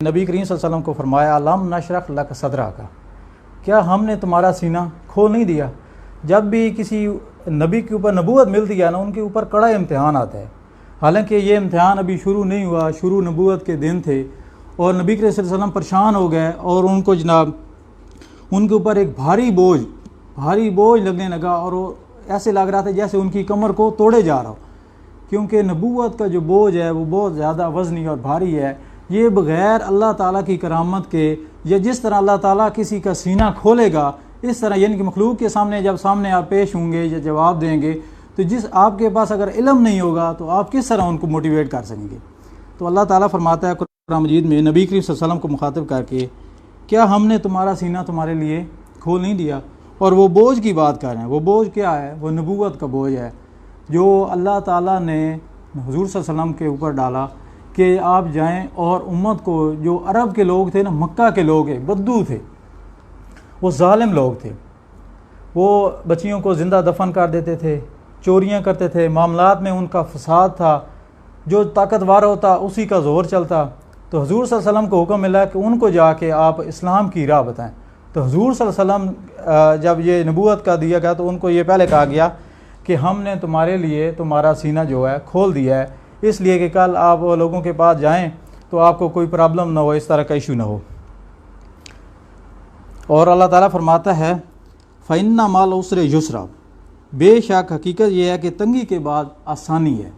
نبی کریم صلی اللہ علیہ وسلم کو فرمایا لم نشرح لک صدرک، کیا ہم نے تمہارا سینہ کھول نہیں دیا؟ جب بھی کسی نبی کے اوپر نبوت ملتی ہے نا، ان کے اوپر کڑا امتحان آتا ہے. حالانکہ یہ امتحان ابھی شروع نہیں ہوا، شروع نبوت کے دن تھے، اور نبی کریم صلی اللہ علیہ وسلم پریشان ہو گئے، اور ان کو جناب ان کے اوپر ایک بھاری بوجھ لگنے لگا، اور وہ ایسے لگ رہا تھا جیسے ان کی کمر کو توڑے جا رہا ہو، کیونکہ نبوت کا جو بوجھ ہے وہ بہت زیادہ وزنی اور بھاری ہے. یہ بغیر اللہ تعالیٰ کی کرامت کے، یا جس طرح اللہ تعالیٰ کسی کا سینہ کھولے گا اس طرح، یعنی کہ مخلوق کے سامنے جب سامنے آپ پیش ہوں گے یا جواب دیں گے، تو جس آپ کے پاس اگر علم نہیں ہوگا تو آپ کس طرح ان کو موٹیویٹ کر سکیں گے؟ تو اللہ تعالیٰ فرماتا ہے قرآن مجید میں نبی کریم صلی اللہ علیہ وسلم کو مخاطب کر کے، کیا ہم نے تمہارا سینہ تمہارے لیے کھول نہیں دیا؟ اور وہ بوجھ کی بات کر رہے ہیں. وہ بوجھ کیا ہے؟ وہ نبوت کا بوجھ ہے جو اللہ تعالیٰ نے حضور صلی اللہ علیہ وسلم کے اوپر ڈالا کہ آپ جائیں اور امت کو، جو عرب کے لوگ تھے نا، مکہ کے لوگ بدو تھے، وہ ظالم لوگ تھے، وہ بچیوں کو زندہ دفن کر دیتے تھے، چوریاں کرتے تھے، معاملات میں ان کا فساد تھا، جو طاقتور ہوتا اسی کا زور چلتا. تو حضور صلی اللہ علیہ وسلم کو حکم ملا کہ ان کو جا کے آپ اسلام کی راہ بتائیں. تو حضور صلی اللہ علیہ وسلم جب یہ نبوت کا دیا گیا تو ان کو یہ پہلے کہا گیا کہ ہم نے تمہارے لیے تمہارا سینہ جو ہے کھول دیا ہے، اس لیے کہ کل آپ لوگوں کے پاس جائیں تو آپ کو کوئی پرابلم نہ ہو، اس طرح کا ایشو نہ ہو. اور اللہ تعالیٰ فرماتا ہے فَإِنَّ مَعَ الْعُسْرِ يُسْرًا، بے شک حقیقت یہ ہے کہ تنگی کے بعد آسانی ہے.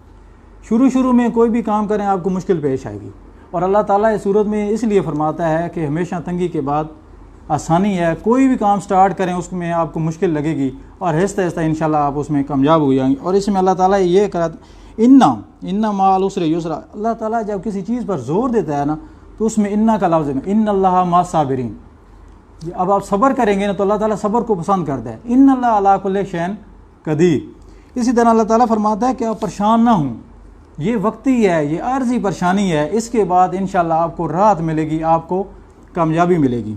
شروع میں کوئی بھی کام کریں آپ کو مشکل پیش آئے گی، اور اللہ تعالیٰ اس صورت میں اس لیے فرماتا ہے کہ ہمیشہ تنگی کے بعد آسانی ہے. کوئی بھی کام سٹارٹ کریں اس میں آپ کو مشکل لگے گی، اور آہستہ آہستہ انشاءاللہ آپ اس میں کامیاب ہو جائیں گے. اور اس میں اللہ تعالیٰ یہ اِنَّ مَعَ الْعُسْرِ يُسْرًا، اللہ تعالیٰ جب کسی چیز پر زور دیتا ہے نا تو اس میں اِنَّ کا لفظ ہے، اِنَّ اللَّهَ مَعَ الصَّابِرِينَ. اب آپ صبر کریں گے نا تو اللہ تعالیٰ صبر کو پسند کرتا ہے. اِنَّ اللَّهَ عَلَىٰ كُلِّ شَيْءٍ قدیر. اسی طرح اللہ تعالیٰ فرماتا ہے کہ آپ پریشان نہ ہوں، یہ وقتی ہے، یہ عارضی پریشانی ہے، اس کے بعد انشاءاللہ آپ کو راحت ملے گی، آپ کو کامیابی ملے گی.